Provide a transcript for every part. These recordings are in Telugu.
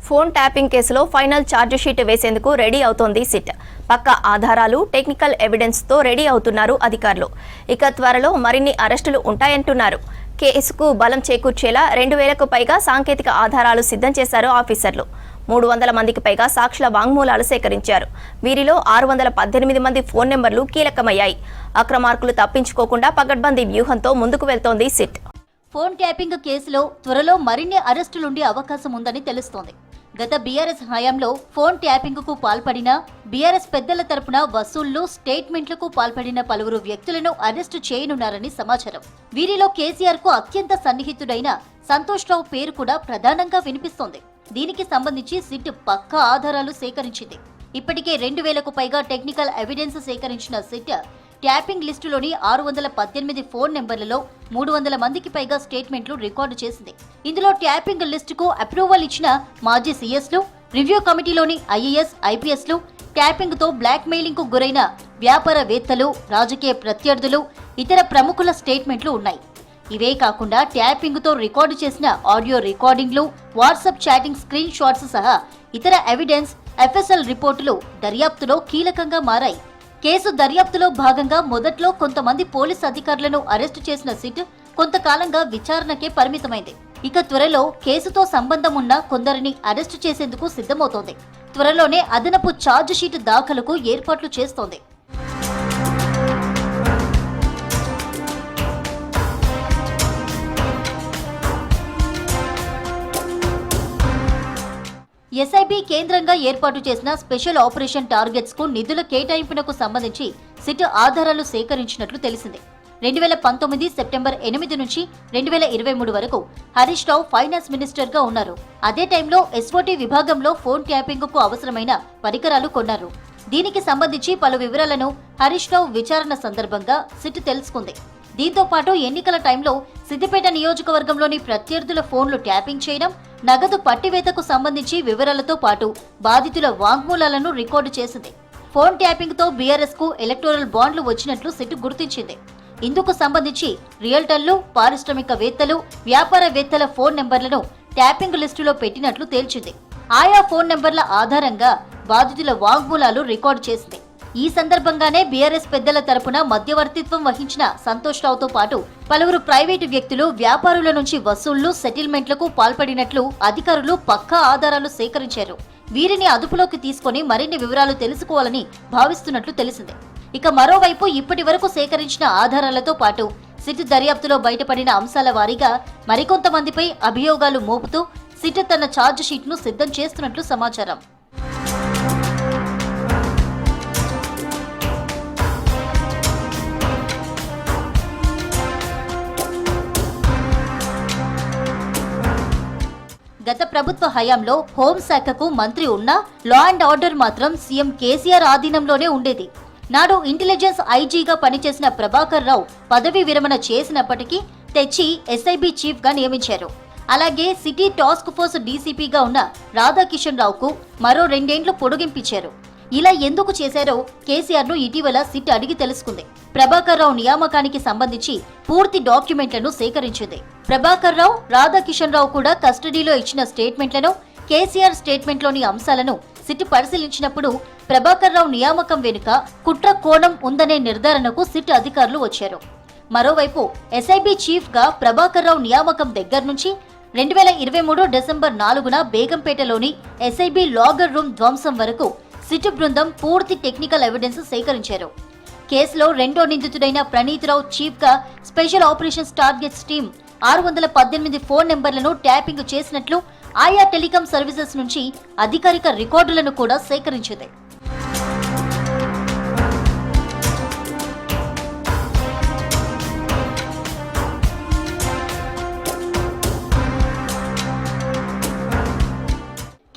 ఫోన్ ట్యాపింగ్ కేసులో ఫైనల్ ఛార్జ్ షీట్ వేసేందుకు రెడీ అవుతోంది సిట్. పక్కా ఆధారాలు, టెక్నికల్ ఎవిడెన్స్ తో రెడీ అవుతున్నారు అధికారులు. ఇక త్వరలో మరిన్ని అరెస్టులు ఉంటాయంటున్నారు. కేసుకు బలం చేకూర్చేలా 2000కు పైగా సాంకేతిక ఆధారాలు సిద్ధం చేశారు ఆఫీసర్లు. 300 మందికి పైగా సాక్షుల వాంగ్మూలాలు సేకరించారు. వీరిలో 618 మంది ఫోన్ నెంబర్లు కీలకమయ్యాయి. అక్రమార్కులు తప్పించుకోకుండా పకడ్బందీ వ్యూహంతో ముందుకు వెళ్తోంది సిట్. ఫోన్ ట్యాపింగ్ కేసులో త్వరలో మరిన్ని అరెస్టులుండే అవకాశం ఉందని తెలుస్తోంది. గత బీఆర్ఎస్ హయాంలో ఫోన్ ట్యాపింగ్ కు పాల్పడిన, బీఆర్ఎస్ పెద్దల తరపున వసూళ్లు, స్టేట్మెంట్లకు పాల్పడిన పలువురు వ్యక్తులను అరెస్టు చేయనున్నారని సమాచారం. వీరిలో కేసీఆర్ కు అత్యంత సన్నిహితుడైన సంతోష్ రావు పేరు కూడా ప్రధానంగా వినిపిస్తోంది. దీనికి సంబంధించి సిట్ పక్కా ఆధారాలు సేకరించింది. ఇప్పటికే 2000కు పైగా టెక్నికల్ ఎవిడెన్స్ సేకరించిన సిట్ ట్యాపింగ్ లిస్టులోని 618 ఫోన్ నెంబర్లలో 300 మందికి పైగా స్టేట్మెంట్లు రికార్డు చేసింది. ఇందులో ట్యాపింగ్ లిస్టుకు అప్రూవల్ ఇచ్చిన మాజీ సీఎస్లు, రివ్యూ కమిటీలోని ఐఏఎస్, ఐపీఎస్లు, ట్యాపింగ్ తో బ్లాక్ మెయిలింగ్ కు గురైన వ్యాపారవేత్తలు, రాజకీయ ప్రత్యర్థులు, ఇతర ప్రముఖుల స్టేట్మెంట్లు ఉన్నాయి. ఇవే కాకుండా ట్యాపింగ్ తో రికార్డు చేసిన ఆడియో రికార్డింగ్లు, వాట్సాప్ చాటింగ్ స్క్రీన్ షాట్స్ సహా ఇతర ఎవిడెన్స్, ఎఫ్ఎస్ఎల్ రిపోర్టులు దర్యాప్తులో కీలకంగా మారాయి. కేసు దర్యాప్తులో భాగంగా మొదట్లో కొంతమంది పోలీస్ అధికారులను అరెస్టు చేసిన సిట్ కొంతకాలంగా విచారణకే పరిమితమైంది. ఇక త్వరలో కేసుతో సంబంధం ఉన్న కొందరిని అరెస్టు చేసేందుకు సిద్ధమవుతోంది. త్వరలోనే అదనపు ఛార్జ్ షీట్ దాఖలుకు ఏర్పాట్లు చేస్తోంది. ఎస్ఐబి కేంద్రంగా ఏర్పాటు చేసిన స్పెషల్ ఆపరేషన్ టార్గెట్స్ కు నిధుల కేటాయింపునకు సంబంధించి సిట్ ఆధారాలు సేకరించినట్లు తెలిసింది. 2019 సెప్టెంబర్ 8 నుంచి 2023 వరకు హరీష్ రావు ఫైనాన్స్ మినిస్టర్ గా ఉన్నారు. అదే టైంలో ఎస్ఓటీ విభాగంలో ఫోన్ ట్యాపింగ్ కు అవసరమైన పరికరాలు కొన్నారు. దీనికి సంబంధించి పలు వివరాలను హరీష్ రావు విచారణ సందర్భంగా సిట్ తెలుసుకుంది. దీంతో పాటు ఎన్నికల టైంలో సిద్దిపేట నియోజకవర్గంలోని ప్రత్యర్థుల ఫోన్లు ట్యాపింగ్ చేయడం, నగదు పట్టివేతకు సంబంధించి వివరాలతో పాటు బాధితుల వాంగ్మూలాలను రికార్డు చేసింది. ఫోన్ ట్యాపింగ్ తో బీఆర్ఎస్ కు ఎలక్టోరల్ బాండ్లు వచ్చినట్లు సిట్ గుర్తించింది. ఇందుకు సంబంధించి రియల్టర్లు, పారిశ్రామికవేత్తలు, వ్యాపారవేత్తల ఫోన్ నెంబర్లను ట్యాపింగ్ లిస్టులో పెట్టినట్లు తేల్చింది. ఆయా ఫోన్ నెంబర్ల ఆధారంగా బాధితుల వాంగ్మూలాలు రికార్డు చేసింది. ఈ సందర్భంగానే బీఆర్ఎస్ పెద్దల తరపున మధ్యవర్తిత్వం వహించిన సంతోష్ రావుతో పాటు పలువురు ప్రైవేటు వ్యక్తులు, వ్యాపారుల నుంచి వసూళ్లు, సెటిల్మెంట్లకు పాల్పడినట్లు అధికారులు పక్కా ఆధారాలు సేకరించారు. వీరిని అదుపులోకి తీసుకుని మరిన్ని వివరాలు తెలుసుకోవాలని భావిస్తున్నట్లు తెలిసింది. ఇక మరోవైపు ఇప్పటి వరకు సేకరించిన ఆధారాలతో పాటు సిట్ దర్యాప్తులో బయటపడిన అంశాల వారీగా మరికొంతమందిపై అభియోగాలు మోపుతూ సిట్ తన ఛార్జ్ షీట్ ను సిద్ధం చేస్తున్నట్లు సమాచారం. గత ప్రభుత్వ హయాంలో హోంశాఖకు మంత్రి ఉన్నా లా అండ్ ఆర్డర్ మాత్రం సీఎం కేసీఆర్ ఆధీనంలోనే ఉండేది. నాడు ఇంటెలిజెన్స్ ఐజీగా పనిచేసిన ప్రభాకర్ రావు పదవీ విరమణ చేసినప్పటికీ తెచ్చి ఎస్ఐబి చీఫ్ గా నియమించారు. అలాగే సిటీ టాస్క్ ఫోర్స్ డీసీపీగా ఉన్న రాధాకిషన్ రావుకు మరో 2 ఏళ్లు పొడిగింపించారు. ఇలా ఎందుకు చేశారో కేసీఆర్ ను ఇటీవల సిట్ అడిగి తెలుసుకుంది. ప్రభాకర్ రావు నియామకానికి సంబంధించి పూర్తి డాక్యుమెంట్లను సేకరించింది. ప్రభాకర్ రావు, రాధాకిషన్ రావు కూడా కస్టడీలో ఇచ్చిన స్టేట్మెంట్లను, కేసీఆర్ స్టేట్మెంట్లోని అంశాలను సిట్ పరిశీలించినప్పుడు ప్రభాకర్ రావు నియామకం వెనుక కుట్ర కోణం ఉందనే నిర్ధారణకు సిట్ అధికారులు వచ్చారు. మరోవైపు ఎస్ఐబి చీఫ్ గా ప్రభాకర్ రావు నియామకం దగ్గర నుంచి 2023 డిసెంబర్ 4న బేగంపేటలోని ఎస్ఐబి లాగర్ రూమ్ ధ్వంసం వరకు సిట్ బృందం పూర్తి టెక్నికల్ ఎవిడెన్స్ సేకరించారు. కేసులో రెండో నిందితుడైన ప్రణీత్ రావు చీఫ్ గా special operations targets team 618 phone నెంబర్లను ట్యాపింగ్ చేసినట్లు ఆయా టెలికాం సర్వీసెస్ నుంచి అధికారిక రికార్డులను కూడా సేకరించింది.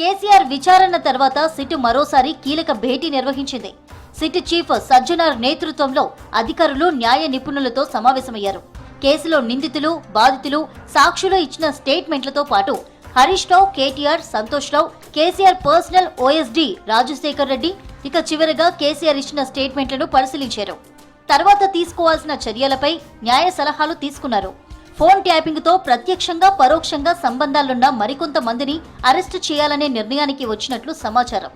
కేసీఆర్ విచారణ తర్వాత సిట్ మరోసారి కీలక భేటీ నిర్వహించింది. సిట్ చీఫ్ సజ్జనార్ నేతృత్వంలో అధికారులు, న్యాయ నిపుణులతో సమావేశమయ్యారు. కేసులో నిందితులు, బాధితులు, సాక్షులు ఇచ్చిన స్టేట్మెంట్లతో పాటు హరీష్ రావు, కేటీఆర్, సంతోష్ రావు, కేసీఆర్ పర్సనల్ ఓఎస్డీ రాజశేఖర్ రెడ్డి, ఇక చివరగా కేసీఆర్ ఇచ్చిన స్టేట్మెంట్లను పరిశీలించారు. తర్వాత తీసుకోవాల్సిన చర్యలపై న్యాయ సలహాలు తీసుకున్నారు. ఫోన్ ట్యాపింగ్ తో ప్రత్యక్షంగా పరోక్షంగా సంబంధాలున్న మరికొంతమందిని అరెస్టు చేయాలనే నిర్ణయానికి వచ్చినట్లు సమాచారం.